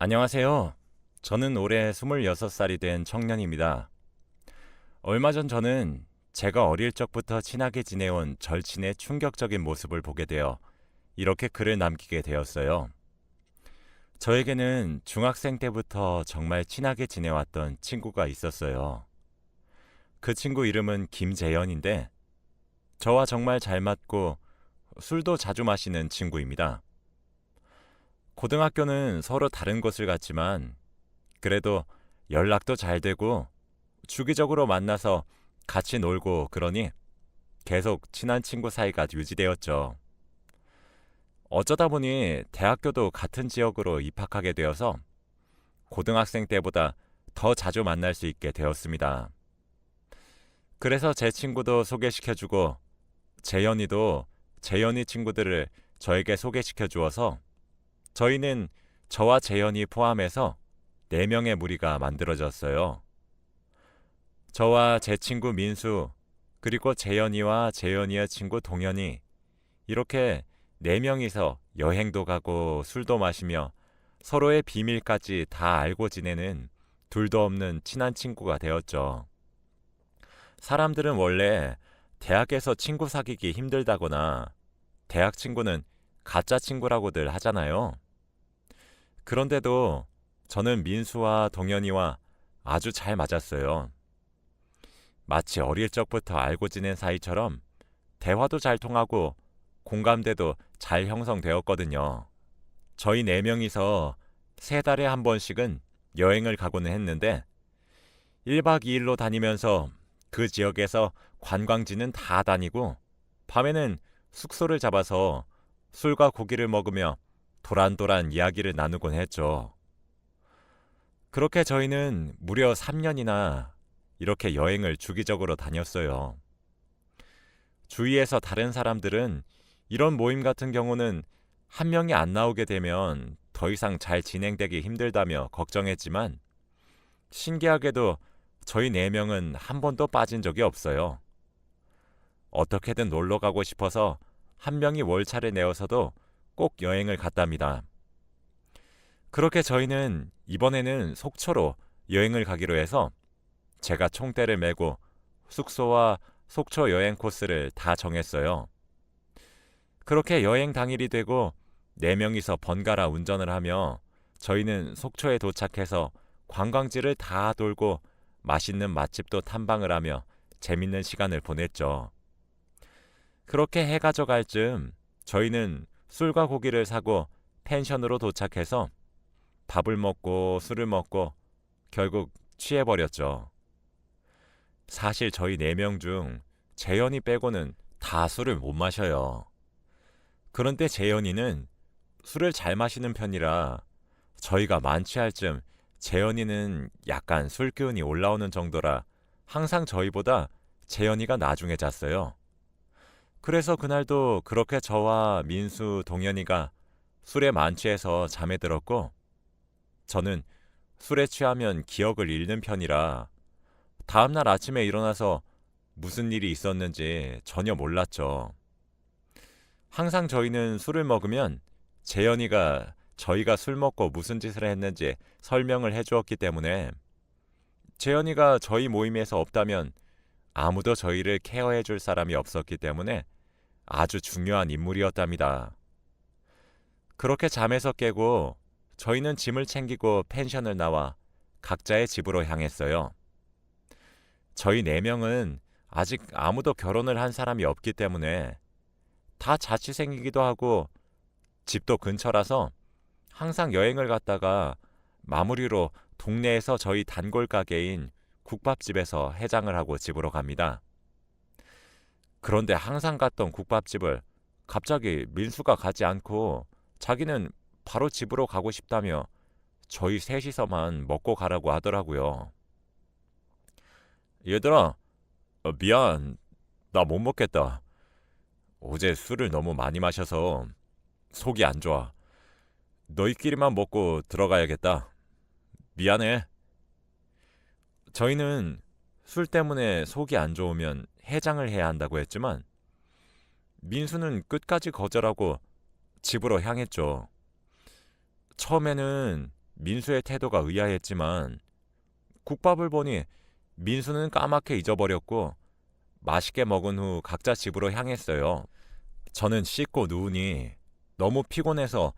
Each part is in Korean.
안녕하세요. 저는 올해 26살이 된 청년입니다. 얼마 전 저는 제가 어릴 적부터 친하게 지내온 절친의 충격적인 모습을 보게 되어 이렇게 글을 남기게 되었어요. 저에게는 중학생 때부터 정말 친하게 지내왔던 친구가 있었어요. 그 친구 이름은 김재현인데 저와 정말 잘 맞고 술도 자주 마시는 친구입니다. 고등학교는 서로 다른 곳을 갔지만 그래도 연락도 잘 되고 주기적으로 만나서 같이 놀고 그러니 계속 친한 친구 사이가 유지되었죠. 어쩌다 보니 대학교도 같은 지역으로 입학하게 되어서 고등학생 때보다 더 자주 만날 수 있게 되었습니다. 그래서 제 친구도 소개시켜주고 재현이도 재현이 친구들을 저에게 소개시켜 주어서 저희는 저와 재현이 포함해서 4명의 무리가 만들어졌어요. 저와 제 친구 민수, 그리고 재현이와 재현이의 친구 동현이 이렇게 4명이서 여행도 가고 술도 마시며 서로의 비밀까지 다 알고 지내는 둘도 없는 친한 친구가 되었죠. 사람들은 원래 대학에서 친구 사귀기 힘들다거나 대학 친구는 가짜 친구라고들 하잖아요. 그런데도 저는 민수와 동현이와 아주 잘 맞았어요. 마치 어릴 적부터 알고 지낸 사이처럼 대화도 잘 통하고 공감대도 잘 형성되었거든요. 저희 4명이서 3달에 한 번씩은 여행을 가고는 했는데 1박 2일로 다니면서 그 지역에서 관광지는 다 다니고 밤에는 숙소를 잡아서 술과 고기를 먹으며 도란도란 이야기를 나누곤 했죠. 그렇게 저희는 무려 3년이나 이렇게 여행을 주기적으로 다녔어요. 주위에서 다른 사람들은 이런 모임 같은 경우는 한 명이 안 나오게 되면 더 이상 잘 진행되기 힘들다며 걱정했지만 신기하게도 저희 4명은 한 번도 빠진 적이 없어요. 어떻게든 놀러 가고 싶어서 한 명이 월차를 내어서도 꼭 여행을 갔답니다. 그렇게 저희는 이번에는 속초로 여행을 가기로 해서 제가 총대를 메고 숙소와 속초 여행 코스를 다 정했어요. 그렇게 여행 당일이 되고 4명이서 번갈아 운전을 하며 저희는 속초에 도착해서 관광지를 다 돌고 맛있는 맛집도 탐방을 하며 재밌는 시간을 보냈죠. 그렇게 해가 져갈 즈음 저희는 술과 고기를 사고 펜션으로 도착해서 밥을 먹고 술을 먹고 결국 취해버렸죠. 사실 저희 4명 중 재현이 빼고는 다 술을 못 마셔요. 그런데 재현이는 술을 잘 마시는 편이라 저희가 만취할 즈음 재현이는 약간 술 기운이 올라오는 정도라 항상 저희보다 재현이가 나중에 잤어요. 그래서 그날도 그렇게 저와 민수, 동현이가 술에 만취해서 잠에 들었고 저는 술에 취하면 기억을 잃는 편이라 다음날 아침에 일어나서 무슨 일이 있었는지 전혀 몰랐죠. 항상 저희는 술을 먹으면 재현이가 저희가 술 먹고 무슨 짓을 했는지 설명을 해주었기 때문에 재현이가 저희 모임에서 없다면 아무도 저희를 케어해 줄 사람이 없었기 때문에 아주 중요한 인물이었답니다. 그렇게 잠에서 깨고 저희는 짐을 챙기고 펜션을 나와 각자의 집으로 향했어요. 저희 4명은 아직 아무도 결혼을 한 사람이 없기 때문에 다 자취생이기도 하고 집도 근처라서 항상 여행을 갔다가 마무리로 동네에서 저희 단골 가게인 국밥집에서 해장을 하고 집으로 갑니다. 그런데 항상 갔던 국밥집을 갑자기 민수가 가지 않고 자기는 바로 집으로 가고 싶다며 저희 셋이서만 먹고 가라고 하더라고요. 얘들아, 미안. 나 못 먹겠다. 어제 술을 너무 많이 마셔서 속이 안 좋아. 너희끼리만 먹고 들어가야겠다. 미안해. 저희는 술 때문에 속이 안 좋으면 해장을 해야 한다고 했지만 민수는 끝까지 거절하고 집으로 향했죠. 처음에는 민수의 태도가 의아했지만 국밥을 보니 민수는 까맣게 잊어버렸고 맛있게 먹은 후 각자 집으로 향했어요. 저는 씻고 누우니 너무 피곤해서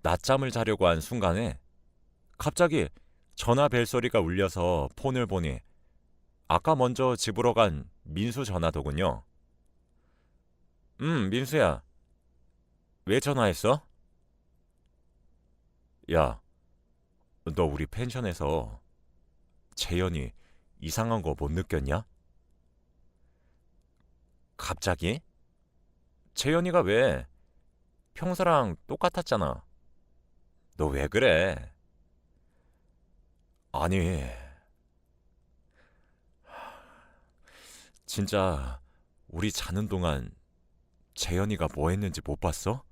낮잠을 자려고 한 순간에 갑자기 전화 벨소리가 울려서 폰을 보니 아까 먼저 집으로 간 민수 전화더군요. 민수야. 왜 전화했어? 야, 너 우리 펜션에서 재현이 이상한 거 못 느꼈냐? 갑자기? 재현이가 왜? 평소랑 똑같았잖아. 너 왜 그래? 아니, 진짜 우리 자는 동안 재현이가 뭐 했는지 못 봤어?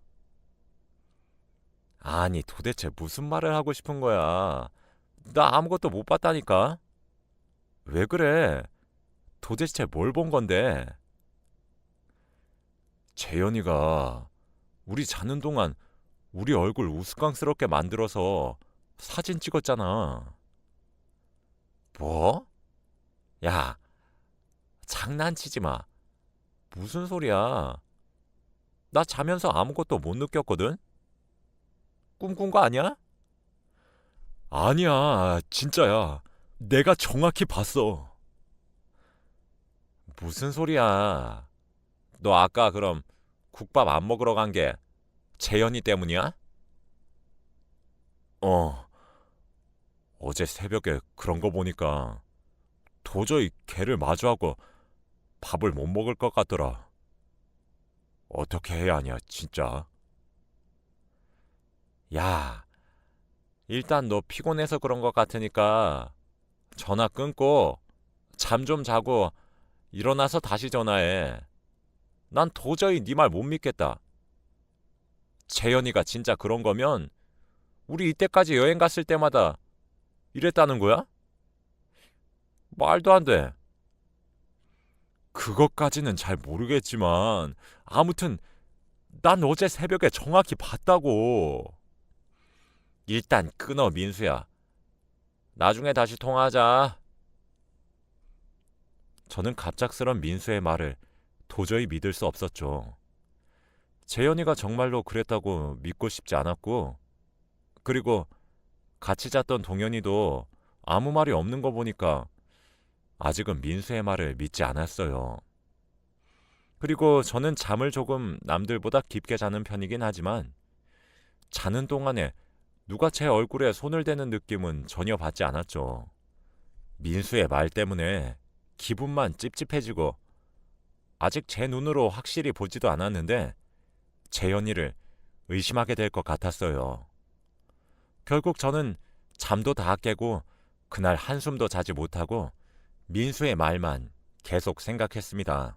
아니, 도대체 무슨 말을 하고 싶은 거야? 나 아무것도 못 봤다니까? 왜 그래? 도대체 뭘 본 건데? 재현이가 우리 자는 동안 우리 얼굴 우스꽝스럽게 만들어서 사진 찍었잖아. 뭐? 야, 장난치지 마. 무슨 소리야? 나 자면서 아무것도 못 느꼈거든? 꿈꾼 거 아니야? 아니야, 진짜야. 내가 정확히 봤어. 무슨 소리야? 너 아까 그럼 국밥 안 먹으러 간 게 재현이 때문이야? 어, 어제 새벽에 그런 거 보니까 도저히 걔를 마주하고 밥을 못 먹을 것 같더라. 어떻게 해야 하냐, 진짜. 야, 일단 너 피곤해서 그런 것 같으니까 전화 끊고 잠 좀 자고 일어나서 다시 전화해. 난 도저히 네 말 못 믿겠다. 재현이가 진짜 그런 거면 우리 이때까지 여행 갔을 때마다 이랬다는 거야? 말도 안 돼. 그것까지는 잘 모르겠지만 아무튼 난 어제 새벽에 정확히 봤다고. 일단 끊어, 민수야. 나중에 다시 통화하자. 저는 갑작스런 민수의 말을 도저히 믿을 수 없었죠. 재현이가 정말로 그랬다고 믿고 싶지 않았고, 그리고 같이 잤던 동현이도 아무 말이 없는 거 보니까 아직은 민수의 말을 믿지 않았어요. 그리고 저는 잠을 조금 남들보다 깊게 자는 편이긴 하지만 자는 동안에 누가 제 얼굴에 손을 대는 느낌은 전혀 받지 않았죠. 민수의 말 때문에 기분만 찝찝해지고 아직 제 눈으로 확실히 보지도 않았는데 재현이를 의심하게 될 것 같았어요. 결국 저는 잠도 다 깨고 그날 한숨도 자지 못하고 민수의 말만 계속 생각했습니다.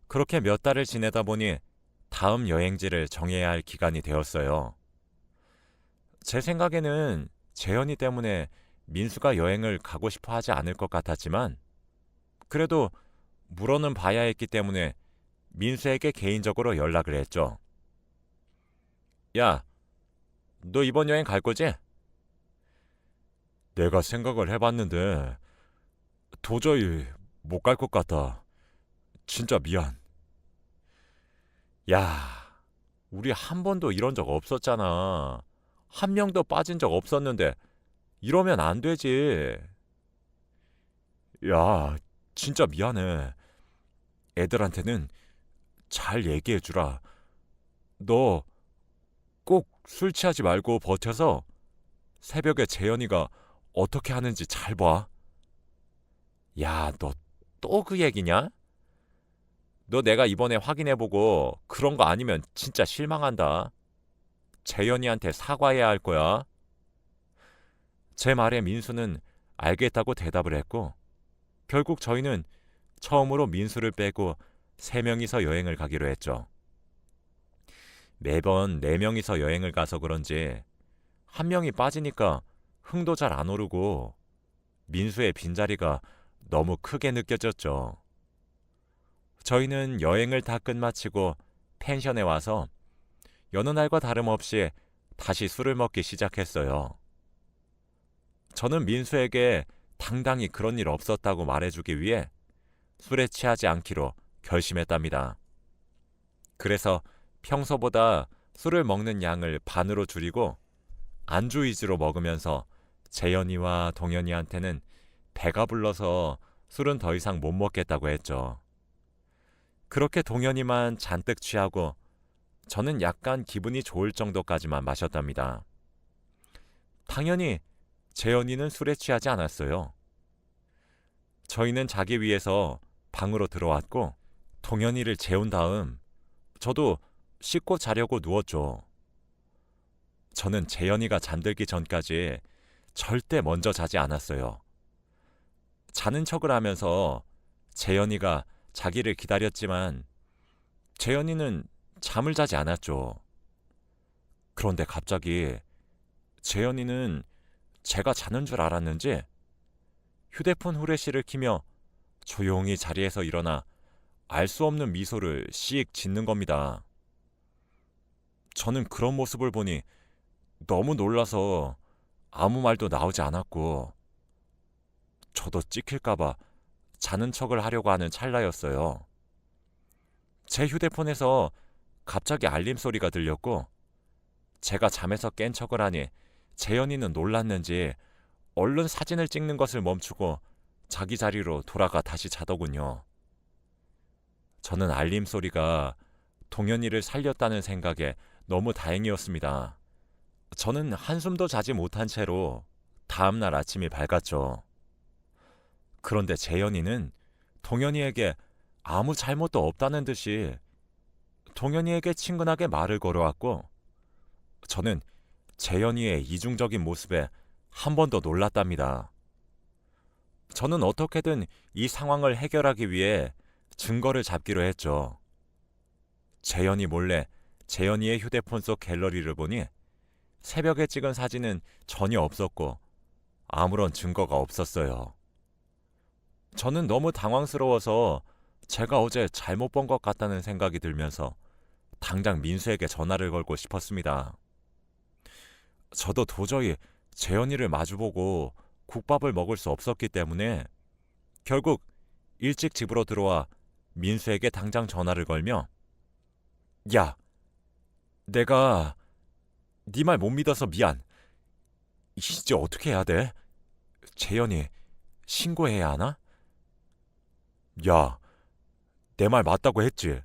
그렇게 몇 달을 지내다 보니 다음 여행지를 정해야 할 기간이 되었어요. 제 생각에는 재현이 때문에 민수가 여행을 가고 싶어 하지 않을 것 같았지만 그래도 물어는 봐야 했기 때문에 민수에게 개인적으로 연락을 했죠. 야, 너 이번 여행 갈 거지? 내가 생각을 해봤는데 도저히 못 갈 것 같아. 진짜 미안. 야, 우리 한 번도 이런 적 없었잖아. 한 명도 빠진 적 없었는데 이러면 안 되지. 야, 진짜 미안해. 애들한테는 잘 얘기해주라. 너 꼭 술 취하지 말고 버텨서 새벽에 재현이가 어떻게 하는지 잘 봐. 야, 너 또 그 얘기냐? 너 내가 이번에 확인해보고 그런 거 아니면 진짜 실망한다. 재현이한테 사과해야 할 거야. 제 말에 민수는 알겠다고 대답을 했고 결국 저희는 처음으로 민수를 빼고 3명이서 여행을 가기로 했죠. 매번 4명이서 여행을 가서 그런지 한 명이 빠지니까 흥도 잘 안 오르고 민수의 빈자리가 너무 크게 느껴졌죠. 저희는 여행을 다 끝마치고 펜션에 와서 여느 날과 다름없이 다시 술을 먹기 시작했어요. 저는 민수에게 당당히 그런 일 없었다고 말해주기 위해 술에 취하지 않기로 결심했답니다. 그래서 평소보다 술을 먹는 양을 반으로 줄이고 안주 위주로 먹으면서 재현이와 동현이한테는 배가 불러서 술은 더 이상 못 먹겠다고 했죠. 그렇게 동현이만 잔뜩 취하고 저는 약간 기분이 좋을 정도까지만 마셨답니다. 당연히 재현이는 술에 취하지 않았어요. 저희는 자기 위해서 방으로 들어왔고 동현이를 재운 다음 저도 씻고 자려고 누웠죠. 저는 재현이가 잠들기 전까지 절대 먼저 자지 않았어요. 자는 척을 하면서 재현이가 자기를 기다렸지만 재현이는 잠을 자지 않았죠. 그런데 갑자기 재현이는 제가 자는 줄 알았는지 휴대폰 후레쉬를 켜며 조용히 자리에서 일어나 알 수 없는 미소를 씩 짓는 겁니다. 저는 그런 모습을 보니 너무 놀라서 아무 말도 나오지 않았고 저도 찍힐까봐 자는 척을 하려고 하는 찰나였어요. 제 휴대폰에서 갑자기 알림 소리가 들렸고 제가 잠에서 깬 척을 하니 재현이는 놀랐는지 얼른 사진을 찍는 것을 멈추고 자기 자리로 돌아가 다시 자더군요. 저는 알림 소리가 동현이를 살렸다는 생각에 너무 다행이었습니다. 저는 한숨도 자지 못한 채로 다음날 아침이 밝았죠. 그런데 재현이는 동현이에게 아무 잘못도 없다는 듯이 동현이에게 친근하게 말을 걸어왔고 저는 재현이의 이중적인 모습에 한 번 더 놀랐답니다. 저는 어떻게든 이 상황을 해결하기 위해 증거를 잡기로 했죠. 재현이 몰래 재현이의 휴대폰 속 갤러리를 보니 새벽에 찍은 사진은 전혀 없었고 아무런 증거가 없었어요. 저는 너무 당황스러워서 제가 어제 잘못 본 것 같다는 생각이 들면서 당장 민수에게 전화를 걸고 싶었습니다. 저도 도저히 재현이를 마주보고 국밥을 먹을 수 없었기 때문에 결국 일찍 집으로 들어와 민수에게 당장 전화를 걸며 야, 내가 네 말 못 믿어서 미안. 이제 어떻게 해야 돼? 재현이 신고해야 하나? 야, 내 말 맞다고 했지?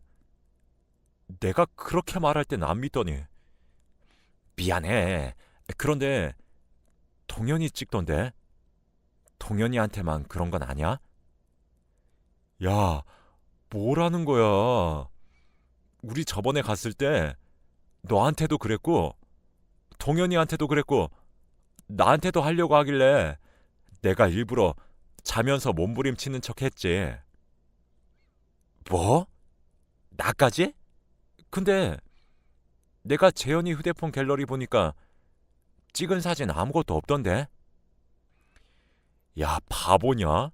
내가 그렇게 말할 땐 안 믿더니. 미안해. 그런데 동현이 찍던데? 동현이한테만 그런 건 아니야? 야, 뭐라는 거야? 우리 저번에 갔을 때 너한테도 그랬고 동현이한테도 그랬고 나한테도 하려고 하길래 내가 일부러 자면서 몸부림치는 척 했지. 뭐? 나까지? 근데 내가 재현이 휴대폰 갤러리 보니까 찍은 사진 아무것도 없던데? 야, 바보냐?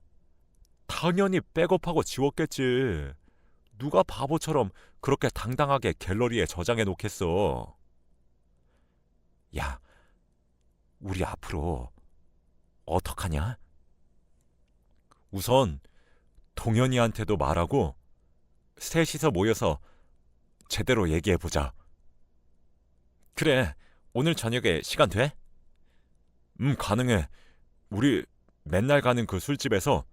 당연히 백업하고 지웠겠지. 누가 바보처럼 그렇게 당당하게 갤러리에 저장해 놓겠어. 야, 우리 앞으로 어떡하냐? 우선 동현이한테도 말하고 셋이서 모여서 제대로 얘기해보자. 그래, 오늘 저녁에 시간 돼? 가능해. 우리 맨날 가는 그 술집에서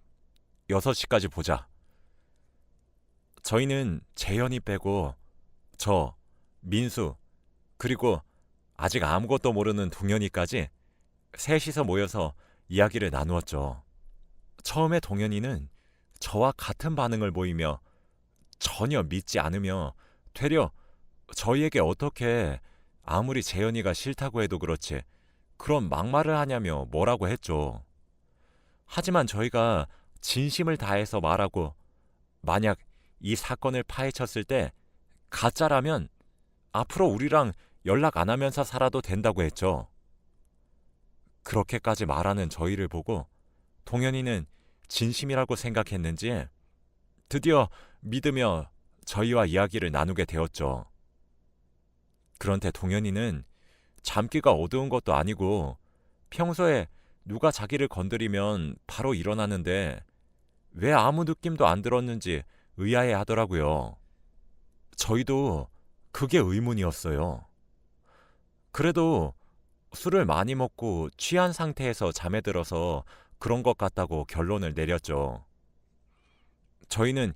6시까지 보자. 저희는 재현이 빼고 저, 민수, 그리고 아직 아무것도 모르는 동현이까지 셋이서 모여서 이야기를 나누었죠. 처음에 동현이는 저와 같은 반응을 보이며 전혀 믿지 않으며 되려 저희에게 어떻게 아무리 재현이가 싫다고 해도 그렇지 그런 막말을 하냐며 뭐라고 했죠. 하지만 저희가 진심을 다해서 말하고 만약 이 사건을 파헤쳤을 때 가짜라면 앞으로 우리랑 연락 안 하면서 살아도 된다고 했죠. 그렇게까지 말하는 저희를 보고 동현이는 진심이라고 생각했는지 드디어 믿으며 저희와 이야기를 나누게 되었죠. 그런데 동현이는 잠기가 어두운 것도 아니고 평소에 누가 자기를 건드리면 바로 일어나는데 왜 아무 느낌도 안 들었는지 의아해 하더라고요. 저희도 그게 의문이었어요. 그래도 술을 많이 먹고 취한 상태에서 잠에 들어서 그런 것 같다고 결론을 내렸죠. 저희는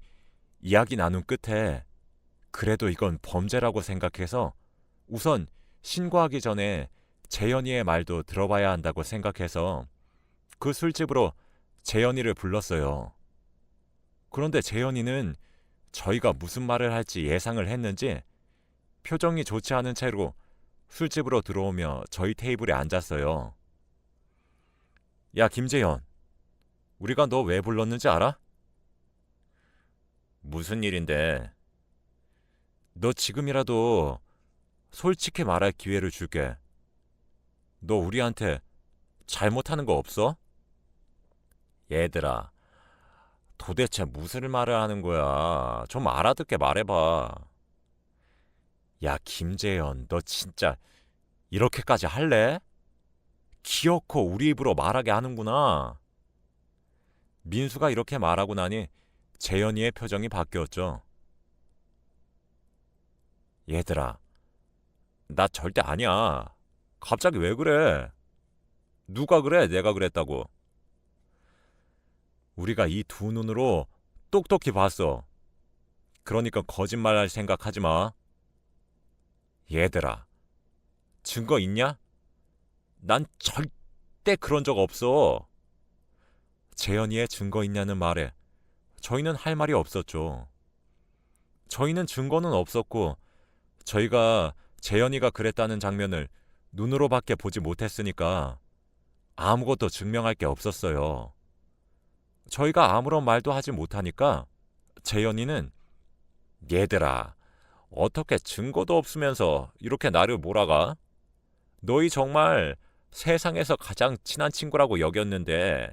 이야기 나눈 끝에 그래도 이건 범죄라고 생각해서 우선 신고하기 전에 재현이의 말도 들어봐야 한다고 생각해서 그 술집으로 재현이를 불렀어요. 그런데 재현이는 저희가 무슨 말을 할지 예상을 했는지 표정이 좋지 않은 채로 술집으로 들어오며 저희 테이블에 앉았어요. 야, 김재현, 우리가 너 왜 불렀는지 알아? 무슨 일인데? 너 지금이라도 솔직히 말할 기회를 줄게. 너 우리한테 잘못하는 거 없어? 얘들아, 도대체 무슨 말을 하는 거야? 좀 알아듣게 말해봐. 야, 김재현, 너 진짜 이렇게까지 할래? 기어코 우리 입으로 말하게 하는구나. 민수가 이렇게 말하고 나니 재현이의 표정이 바뀌었죠. 얘들아, 나 절대 아니야. 갑자기 왜 그래? 누가 그래? 내가 그랬다고. 우리가 이 두 눈으로 똑똑히 봤어. 그러니까 거짓말할 생각하지 마. 얘들아, 증거 있냐? 난 절대 그런 적 없어. 재현이의 증거 있냐는 말에 저희는 할 말이 없었죠. 저희는 증거는 없었고 저희가 재현이가 그랬다는 장면을 눈으로밖에 보지 못했으니까 아무것도 증명할 게 없었어요. 저희가 아무런 말도 하지 못하니까 재현이는 얘들아, 어떻게 증거도 없으면서 이렇게 나를 몰아가? 너희 정말 세상에서 가장 친한 친구라고 여겼는데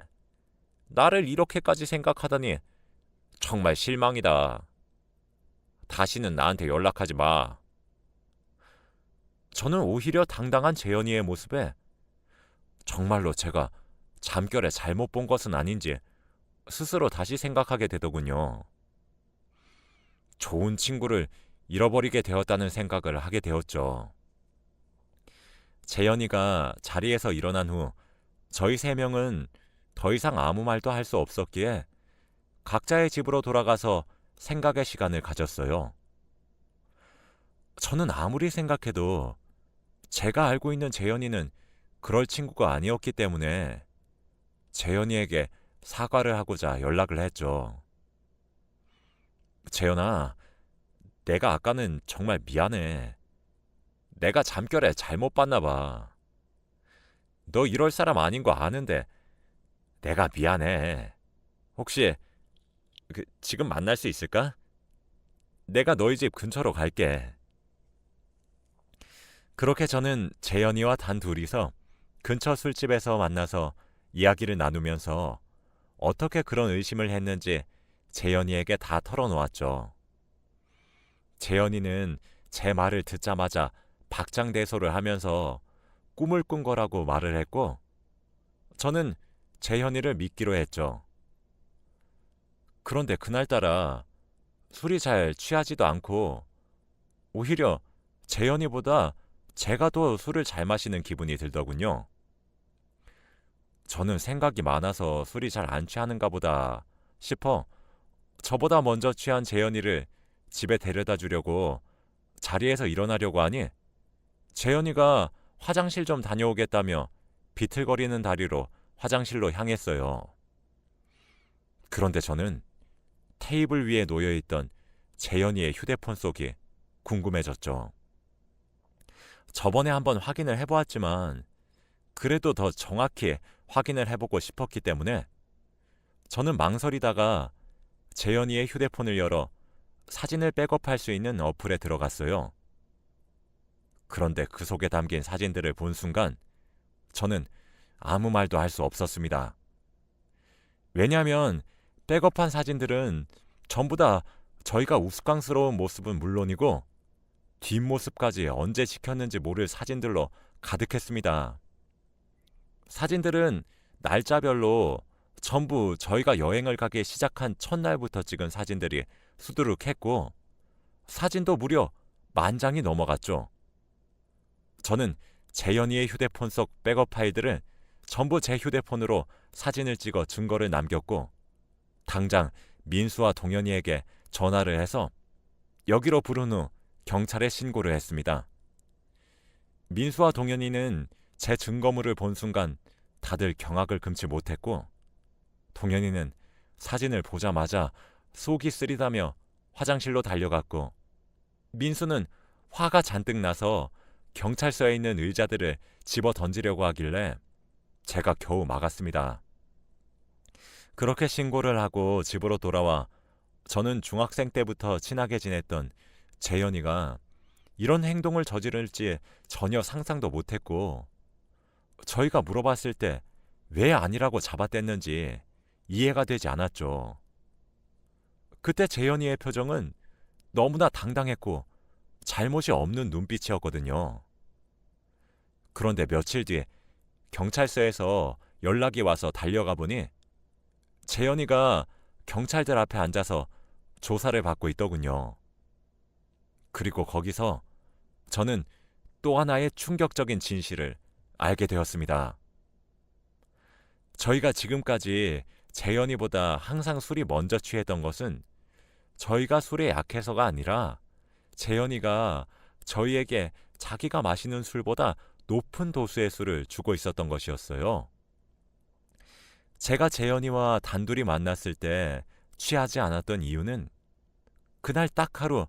나를 이렇게까지 생각하다니 정말 실망이다. 다시는 나한테 연락하지 마. 저는 오히려 당당한 재현이의 모습에 정말로 제가 잠결에 잘못 본 것은 아닌지 스스로 다시 생각하게 되더군요. 좋은 친구를 잃어버리게 되었다는 생각을 하게 되었죠. 재현이가 자리에서 일어난 후 저희 세 명은 더 이상 아무 말도 할 수 없었기에 각자의 집으로 돌아가서 생각의 시간을 가졌어요. 저는 아무리 생각해도 제가 알고 있는 재현이는 그럴 친구가 아니었기 때문에 재현이에게 사과를 하고자 연락을 했죠. 재현아, 내가 아까는 정말 미안해. 내가 잠결에 잘못 봤나 봐. 너 이럴 사람 아닌 거 아는데 내가 미안해. 혹시 지금 만날 수 있을까? 내가 너희 집 근처로 갈게. 그렇게 저는 재현이와 단 둘이서 근처 술집에서 만나서 이야기를 나누면서 어떻게 그런 의심을 했는지 재현이에게 다 털어놓았죠. 재현이는 제 말을 듣자마자 박장대소를 하면서 꿈을 꾼 거라고 말을 했고 저는 재현이를 믿기로 했죠. 그런데 그날따라 술이 잘 취하지도 않고 오히려 재현이보다 제가 더 술을 잘 마시는 기분이 들더군요. 저는 생각이 많아서 술이 잘 안 취하는가 보다 싶어 저보다 먼저 취한 재현이를 집에 데려다 주려고 자리에서 일어나려고 하니 재현이가 화장실 좀 다녀오겠다며 비틀거리는 다리로 화장실로 향했어요. 그런데 저는 테이블 위에 놓여있던 재현이의 휴대폰 속이 궁금해졌죠. 저번에 한번 확인을 해보았지만 그래도 더 정확히 확인을 해보고 싶었기 때문에 저는 망설이다가 재현이의 휴대폰을 열어 사진을 백업할 수 있는 어플에 들어갔어요. 그런데 그 속에 담긴 사진들을 본 순간 저는 아무 말도 할 수 없었습니다. 왜냐하면 백업한 사진들은 전부 다 저희가 우스꽝스러운 모습은 물론이고 뒷모습까지 언제 찍혔는지 모를 사진들로 가득했습니다. 사진들은 날짜별로 전부 저희가 여행을 가기 시작한 첫날부터 찍은 사진들이 수두룩했고 사진도 무려 10,000장이 넘어갔죠. 저는 재현이의 휴대폰 속 백업 파일들을 전부 제 휴대폰으로 사진을 찍어 증거를 남겼고 당장 민수와 동현이에게 전화를 해서 여기로 부른 후 경찰에 신고를 했습니다. 민수와 동현이는 제 증거물을 본 순간 다들 경악을 금치 못했고 동현이는 사진을 보자마자 속이 쓰리다며 화장실로 달려갔고 민수는 화가 잔뜩 나서 경찰서에 있는 의자들을 집어 던지려고 하길래 제가 겨우 막았습니다. 그렇게 신고를 하고 집으로 돌아와 저는 중학생 때부터 친하게 지냈던 재현이가 이런 행동을 저지를지 전혀 상상도 못했고 저희가 물어봤을 때 왜 아니라고 잡아댔는지 이해가 되지 않았죠. 그때 재현이의 표정은 너무나 당당했고 잘못이 없는 눈빛이었거든요. 그런데 며칠 뒤에 경찰서에서 연락이 와서 달려가 보니 재현이가 경찰들 앞에 앉아서 조사를 받고 있더군요. 그리고 거기서 저는 또 하나의 충격적인 진실을 알게 되었습니다. 저희가 지금까지 재현이보다 항상 술이 먼저 취했던 것은 저희가 술에 약해서가 아니라 재현이가 저희에게 자기가 마시는 술보다 높은 도수의 술을 주고 있었던 것이었어요. 제가 재현이와 단둘이 만났을 때 취하지 않았던 이유는 그날 딱 하루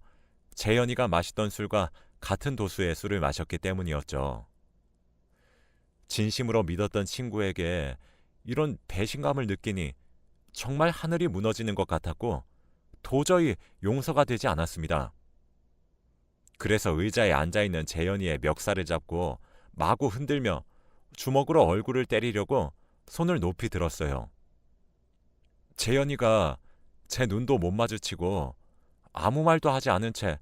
재현이가 마시던 술과 같은 도수의 술을 마셨기 때문이었죠. 진심으로 믿었던 친구에게 이런 배신감을 느끼니 정말 하늘이 무너지는 것 같았고 도저히 용서가 되지 않았습니다. 그래서 의자에 앉아있는 재현이의 멱살을 잡고 마구 흔들며 주먹으로 얼굴을 때리려고 손을 높이 들었어요. 재현이가 제 눈도 못 마주치고 아무 말도 하지 않은 채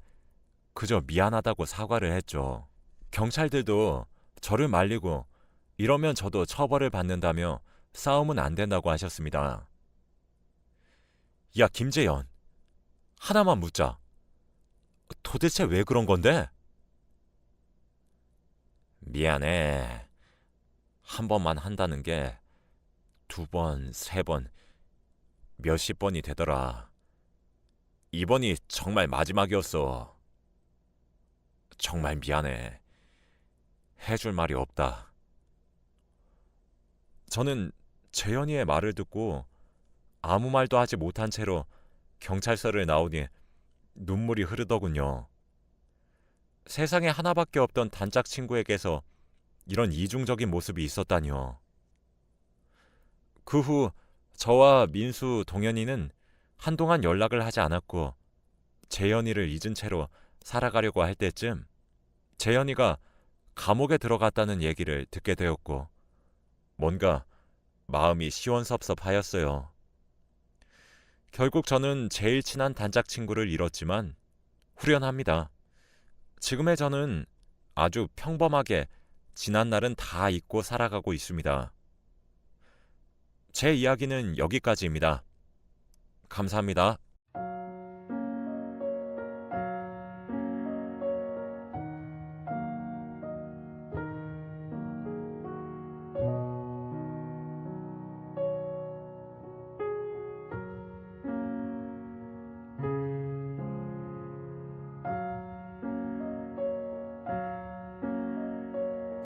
그저 미안하다고 사과를 했죠. 경찰들도 저를 말리고 이러면 저도 처벌을 받는다며 싸움은 안 된다고 하셨습니다. 야, 김재현. 하나만 묻자. 도대체 왜 그런 건데? 미안해. 한 번만 한다는 게 2번, 3번, 몇십 번이 되더라. 이번이 정말 마지막이었어. 정말 미안해. 해줄 말이 없다. 저는 재현이의 말을 듣고 아무 말도 하지 못한 채로 경찰서를 나오니 눈물이 흐르더군요. 세상에 하나밖에 없던 단짝 친구에게서 이런 이중적인 모습이 있었다니요. 그 후 저와 민수, 동현이는 한동안 연락을 하지 않았고 재현이를 잊은 채로 살아가려고 할 때쯤 재현이가 감옥에 들어갔다는 얘기를 듣게 되었고 뭔가 마음이 시원섭섭하였어요. 결국 저는 제일 친한 단짝 친구를 잃었지만 후련합니다. 지금의 저는 아주 평범하게 지난 날은 다 잊고 살아가고 있습니다. 제 이야기는 여기까지입니다. 감사합니다.